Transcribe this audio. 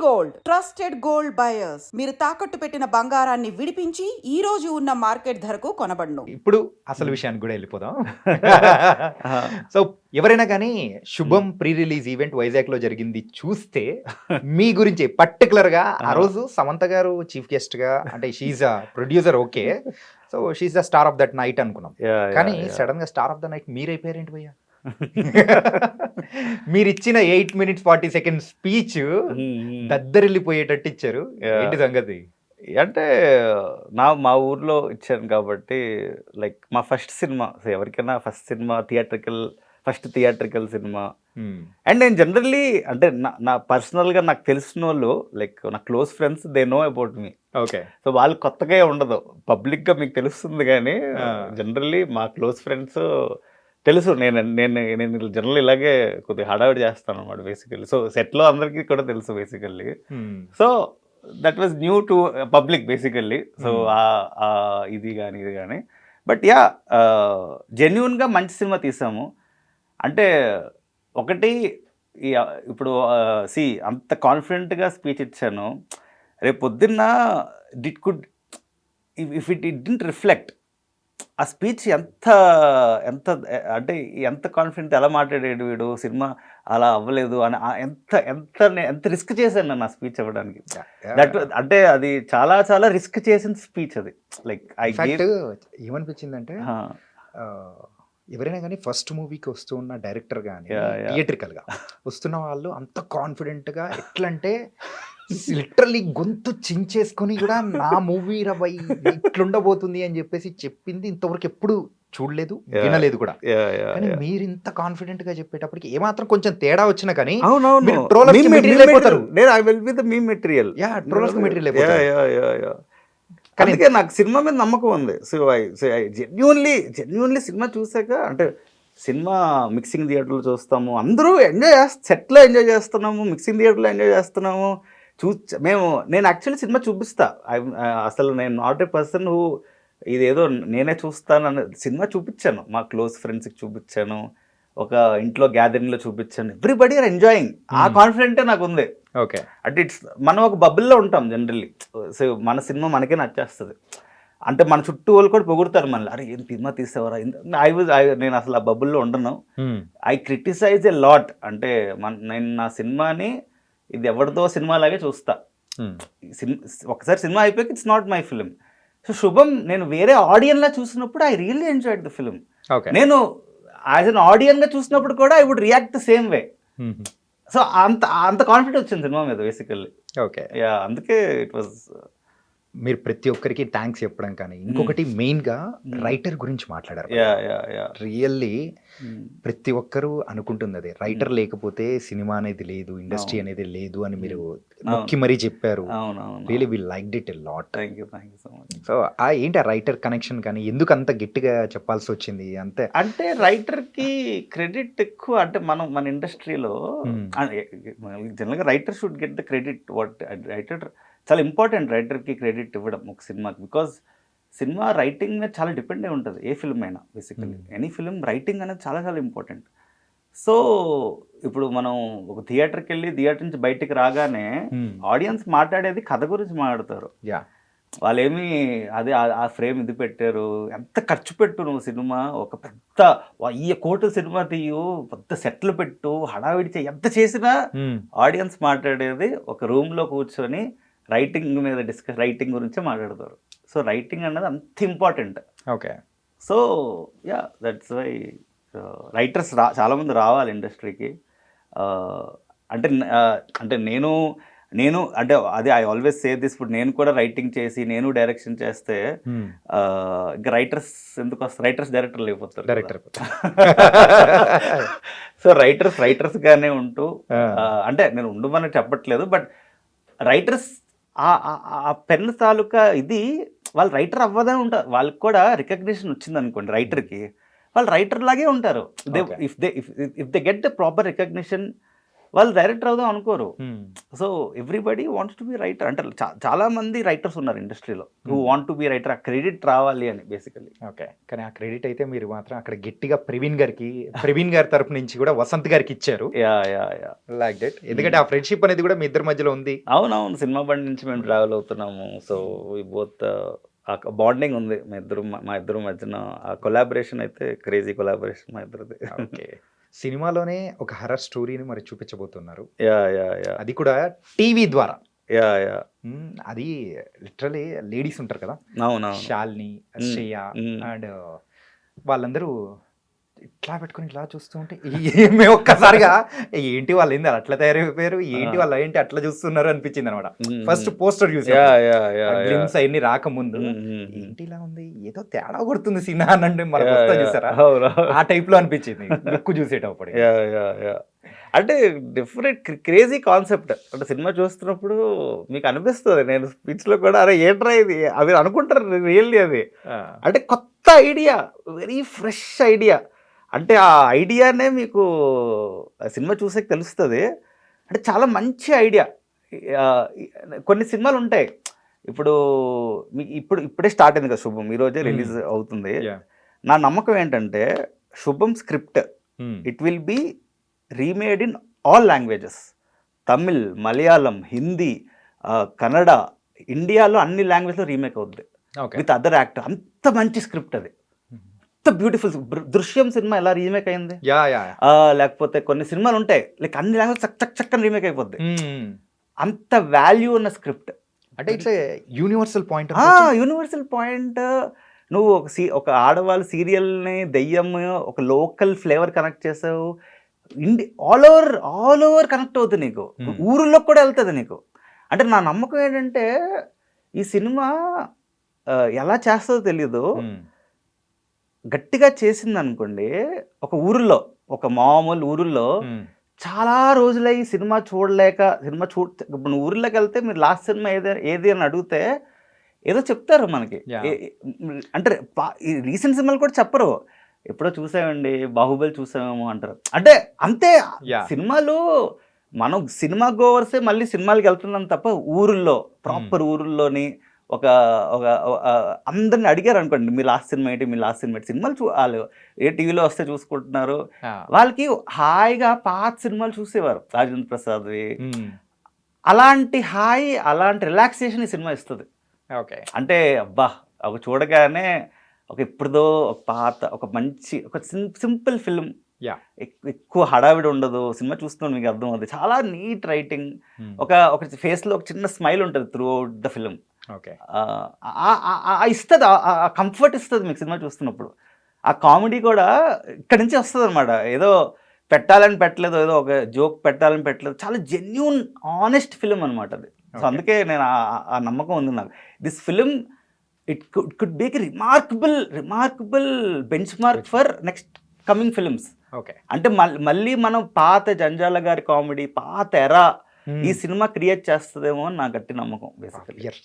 Gold trusted gold buyers మీరు తాకట్టు పెట్టిన బంగారాన్ని విడిపించి ఈ రోజు ఉన్న మార్కెట్ ధరకు కొనబడును. ఇప్పుడు అసలు విషయానికి కూడా వెళ్ళిపోదాం. సో ఎవరైనా కానీ శుభం ప్రీ రిలీజ్ ఈవెంట్ వైజాగ్ లో జరిగింది చూస్తే మీ గురించి పర్టికులర్ గా ఆ రోజు సమంత గారు చీఫ్ గెస్ట్ గా అంటే she's a producer, okay, so she's the star of that night అనుకున్నాం. కానీ సడన్ గా స్టార్ ఆఫ్ ద నైట్ మీరైపోయారేంటి భయ్యా? మీరు ఇచ్చిన 8 minutes 40 seconds స్పీచ్ దద్దరిల్లిపోయేటట్టు ఇచ్చారు. ఏంటి సంగతి? అంటే మా ఊర్లో ఇచ్చాను కాబట్టి, లైక్ మా ఫస్ట్ సినిమా, ఎవరికైనా ఫస్ట్ థియేట్రికల్ సినిమా. అండ్ నేను జనరల్లీ అంటే నా పర్సనల్గా నాకు తెలిసిన వాళ్ళు, లైక్ నా close friends, they know about me. Okay, so వాళ్ళు కొత్తగా ఉండదు, పబ్లిక్గా మీకు తెలుస్తుంది. కానీ జనరల్లీ మా క్లోజ్ ఫ్రెండ్స్ తెలుసు. నేను జనరల్ ఇలాగే కొద్దిగా హడావిడి చేస్తాను అనమాట బేసికల్లీ. సో సెట్లో అందరికీ కూడా తెలుసు basically. So that was new to public basically. So ఇది కానీ బట్ యా, జెన్యున్గా మంచి సినిమా తీసాము. అంటే ఒకటి ఇప్పుడు అంత కాన్ఫిడెంట్గా స్పీచ్ ఇచ్చాను. రేపు పొద్దున్న ఇఫ్ ఇట్ డింట్ రిఫ్లెక్ట్ ఆ స్పీచ్ ఎంత కాన్ఫిడెంట్, ఎలా మాట్లాడాడు వీడు, సినిమా అలా అవ్వలేదు అని ఎంత రిస్క్ చేశాను నన్ను ఆ స్పీచ్ ఇవ్వడానికి. అంటే అది చాలా చాలా రిస్క్ చేసిన స్పీచ్ అది. లైక్ ఏమనిపించిందంటే ఎవరైనా కానీ ఫస్ట్ మూవీకి వస్తూ ఉన్న డైరెక్టర్ కానీ థియేట్రికల్ గా వస్తున్న వాళ్ళు అంత కాన్ఫిడెంట్ గా ఎట్లంటే లిటరల్లీ గొంతు చించేసుకొని కూడా నా మూవీ రవై ఇట్లుండబోతుంది అని చెప్పేసి చెప్పింది ఇంతవరకు ఎప్పుడు చూడలేదు, వినలేదు కూడా. కానీ మీరు ఇంత కాన్ఫిడెంట్ గా చెప్పేటప్పటికి ఏమాత్రం కొంచెం తేడా వచ్చినా కానీ అందుకే నాకు సినిమా మీద నమ్మకం ఉంది. సో జెన్యూన్లీ సినిమా చూసాక, అంటే సినిమా మిక్సింగ్ థియేటర్లో చూస్తాము, అందరూ సెట్లో ఎంజాయ్ చేస్తున్నాము, మిక్సింగ్ థియేటర్లో ఎంజాయ్ చేస్తున్నాము. నేను యాక్చువల్లీ సినిమా చూపిస్తా. అసలు నేను నాట్ ఏ పర్సన్ హూ ఇదేదో నేనే చూస్తాను సినిమా చూపించాను. మా క్లోజ్ ఫ్రెండ్స్కి చూపించాను, ఒక ఇంట్లో గ్యాదరింగ్లో చూపించాను. Everybody are enjoying. ఆ కాన్ఫిడెంటే నాకు ఉంది. ఓకే, అంటే మనం ఒక బబుల్లో ఉంటాం జనరల్లీ. సో మన సినిమా మనకే నచ్చేస్తుంది. అంటే మన చుట్టూ వాళ్ళు కూడా పొగుడుతారు మనల్ని, అరే ఏం సినిమా తీసేవారా. నేను అసలు ఆ బబుల్లో ఉండను. I criticize a lot. అంటే నేను నా సినిమాని ఇది ఎవరిదో సినిమా లాగే చూస్తా. ఒకసారి సినిమా అయిపోయాక it's not my film. So Shubham నేను వేరే ఆడియన్లా చూసినప్పుడు I really enjoyed the film. నేను యాజ్ అన్ ఆడియన్గా చూసినప్పుడు కూడా I would react the same way. So అంత కాన్ఫిడెన్స్ వచ్చింది సినిమా మీద బేసికల్లీ. ఓకే, అందుకే ఇట్ వాజ్. మీరు ప్రతి ఒక్కరికి థ్యాంక్స్ చెప్పడం కానీ, ఇంకొకటి మెయిన్ గా రైటర్ గురించి మాట్లాడారు. రియల్లీ ప్రతి ఒక్కరు అనుకుంటుంది అదే, రైటర్ లేకపోతే సినిమా అనేది లేదు, ఇండస్ట్రీ అనేది లేదు అని మీరు నొక్కి మరీ చెప్పారు. Really we liked it a lot. Thank you so much. So ఏంటి ఆ రైటర్ కనెక్షన్ కానీ ఎందుకు అంత గట్టిగా చెప్పాల్సి వచ్చింది? అంతే అంటే రైటర్కి క్రెడిట్ ఎక్కువ. అంటే మన ఇండస్ట్రీలో జనరల్గా writer should get the credit. Writer చాలా ఇంపార్టెంట్, రైటర్కి క్రెడిట్ ఇవ్వడం ఒక సినిమాకి. బికాజ్ సినిమా రైటింగ్ మీద చాలా డిపెండ్ అయి ఉంటుంది, ఏ ఫిల్మ్ అయినా బేసికలీ. ఎనీ ఫిల్మ్ రైటింగ్ అనేది చాలా చాలా ఇంపార్టెంట్. సో ఇప్పుడు మనం ఒక థియేటర్కి వెళ్ళి థియేటర్ నుంచి బయటికి రాగానే ఆడియన్స్ మాట్లాడేది కథ గురించి మాట్లాడతారు. వాళ్ళేమి అదే ఆ ఫ్రేమ్ ఇది పెట్టారు, ఎంత ఖర్చు పెట్టు నువ్వు సినిమా, ఒక పెద్ద 1000 కోట్ల సినిమా తీయు, పెద్ద సెట్లు పెట్టు, హడావిడి చేయి, ఎంత చేసినా ఆడియన్స్ మాట్లాడేది ఒక రూమ్లో కూర్చొని రైటింగ్ మీద రైటింగ్ గురించే మాట్లాడతారు. సో రైటింగ్ అనేది అంత important. Okay, so yeah, that's why writers చాలామంది రావాలి ఇండస్ట్రీకి. అంటే నేను అంటే అదే ఐ ఆల్వేస్ సే దిస్. ఇప్పుడు నేను కూడా రైటింగ్ చేసి నేను డైరెక్షన్ చేస్తే ఇంకా రైటర్స్ ఎందుకు వస్తారు? రైటర్స్ డైరెక్టర్లు అయిపోతారు. సో రైటర్స్గానే ఉంటూ, అంటే నేను ఉండమని చెప్పట్లేదు, బట్ రైటర్స్ ఆ పెన్ తాలూకా ఇది వాళ్ళు రైటర్ అవ్వదని ఉంటారు. వాళ్ళకి కూడా రికగ్నిషన్ వచ్చింది అనుకోండి రైటర్కి, వాళ్ళు రైటర్ లాగే ఉంటారు. If they get the proper recognition, వాళ్ళు డైరెక్టర్ అవుదాం అనుకోరు. So everybody wants to be writer. అంటే చాలా మంది రైటర్స్ ఉన్నారు ఇండస్ట్రీలో who want to be writer. ఆ క్రెడిట్ రావాలి అని బేసికలీ. ఓకే, కానీ ఆ క్రెడిట్ అయితే మీరు మాత్రం అక్కడ గట్టిగా ప్రవీణ్ గారి తరపు నుంచి కూడా వసంత్ గారికి ఇచ్చారు. యా లైక్ దట్, ఎందుకంటే ఆ ఫ్రెండ్షిప్ అనేది కూడా మీ ఇద్దరి మధ్యలో ఉంది. అవునవును, సినిమా బండి నుంచి మేము ట్రావెల్ అవుతున్నాము. సో వి బోత్ ఆ బాండింగ్ ఉంది మా ఇద్దరు మధ్యన. ఆ కొలాబరేషన్ అయితే క్రేజీ కొలాబరేషన్ మా ఇద్దరిది. ఓకే, సినిమాలోనే ఒక హర్రర్ స్టోరీని మరి చూపించబోతున్నారు. యా అది కూడా టీవీ ద్వారా. యా అది లిటరలీ లేడీస్ ఉంటారు కదా, అవునవును. శాలిని, శ్రేయ అండ్ వాళ్ళందరూ ఇట్లా పెట్టుకుని ఇట్లా చూస్తూ ఉంటే మేము ఒక్కసారిగా ఏంటి వాళ్ళు ఏంది అట్లా తయారైపోయారు, ఏంటి వాళ్ళు ఏంటి అట్లా చూస్తున్నారు అనిపించింది అనమాట. ఫస్ట్ పోస్టర్ చూసి గ్లిమ్స్ అవన్నీ రాకముందు ఏంటి ఇలా ఉంది, ఏదో తేడా కొడుతుంది సినిమా అనండి మన చూసారా, ఆ టైప్ లో అనిపించింది లుక్ చూసేటప్పుడు. అంటే డిఫరెంట్ క్రేజీ కాన్సెప్ట్. అంటే సినిమా చూస్తున్నప్పుడు మీకు అనిపిస్తుంది, నేను స్పీచ్ లో కూడా అరే ఏంట్రా ఇది అవి అనుకుంటారు రియల్లీ అది. అంటే కొత్త ఐడియా, వెరీ ఫ్రెష్ ఐడియా. అంటే ఆ ఐడియానే మీకు సినిమా చూసే తెలుస్తుంది. అంటే చాలా మంచి ఐడియా. కొన్ని సినిమాలు ఉంటాయి, ఇప్పుడు మీకు ఇప్పుడే స్టార్ట్ అయింది కదా శుభం, ఈరోజే రిలీజ్ అవుతుంది. నా నమ్మకం ఏంటంటే Shubham script it will be remade in all languages, Tamil, Malayalam, Hindi, Kannada, ఇండియాలో అన్ని లాంగ్వేజ్లో రీమేక్ అవుద్ది విత్ అదర్ యాక్టర్. అంత మంచి స్క్రిప్ట్ అది, అంత బ్యూటిఫుల్. దృశ్యం సినిమా ఎలా రీమేక్ అయింది, లేకపోతే కొన్ని సినిమాలు ఉంటాయి లైక్ అన్ని లాంగ్వేజ్ చక్కని రీమేక్ అయిపోద్ది. అంత వాల్యూ ఉన్న స్క్రిప్ట్. అంటే it's universal point. Universal point. నువ్వు ఒక ఆడవాళ్ళ సీరియల్ని దెయ్యం ఒక లోకల్ ఫ్లేవర్ కనెక్ట్ చేసావు. ఆల్ ఓవర్ కనెక్ట్ అవుతుంది నీకు, ఊరిలో కూడా వెళ్తుంది నీకు. అంటే నా నమ్మకం ఏంటంటే ఈ సినిమా ఎలా చేస్తుందో తెలియదు, గట్టిగా చేసింది అనుకోండి ఒక ఊరిలో, ఒక మామూలు ఊరిలో చాలా రోజులై సినిమా చూడలేక ఇప్పుడు ఊరిలోకి వెళ్తే మీరు లాస్ట్ సినిమా ఏది అని అడిగితే ఏదో చెప్తారు మనకి. అంటే రీసెంట్ సినిమాలు కూడా చెప్పరు, ఎప్పుడో చూసామండి బాహుబలి చూసామేమో అంటారు. అంటే అంతే సినిమాలు, మనం సినిమా గోవర్సే మళ్ళీ సినిమాలకి వెళ్తున్నాం తప్ప ఊరుల్లో ప్రాపర్ ఊరుల్లోని ఒక అందరిని అడిగారు అనుకోండి మీ లాస్ట్ సినిమా ఏంటి, సినిమాలు వాళ్ళు ఏ టీవీలో వస్తే చూసుకుంటున్నారు. వాళ్ళకి హాయిగా పాత సినిమాలు చూసేవారు రాజేంద్ర ప్రసాద్వి. అలాంటి హాయి, అలాంటి రిలాక్సేషన్ ఈ సినిమా ఇస్తుంది. ఓకే, అంటే అబ్బా అవి చూడగానే ఒక ఇప్పుడుదో ఒక పాత ఒక మంచి ఒక సింపుల్ ఫిల్మ్, ఎక్కువ హడావిడి ఉండదు. సినిమా చూస్తున్నాను మీకు అర్థం అవుతుంది. చాలా నీట్ రైటింగ్, ఒక ఫేస్లో ఒక చిన్న స్మైల్ ఉంటుంది through out the film. Okay, ఇస్తుంది, ఆ కంఫర్ట్ ఇస్తుంది మీకు సినిమా చూస్తున్నప్పుడు. ఆ కామెడీ కూడా ఇక్కడి నుంచి వస్తుంది అనమాట. ఏదో పెట్టాలని పెట్టలేదు, ఏదో ఒక జోక్ పెట్టాలని పెట్టలేదు, చాలా జెన్యూన్ ఆనెస్ట్ ఫిలిం అనమాట అది. సో అందుకే నేను ఆ నమ్మకం ఉంది నాకు. This film it could be remarkable benchmark for next coming films. Okay, అంటే మళ్ళీ మనం పాత జంజాల గారి కామెడీ, పాత ఎరా ఈ సినిమా క్రియేట్ చేస్తుందేమో అని నా గట్టి నమ్మకం బేసికల్లీ.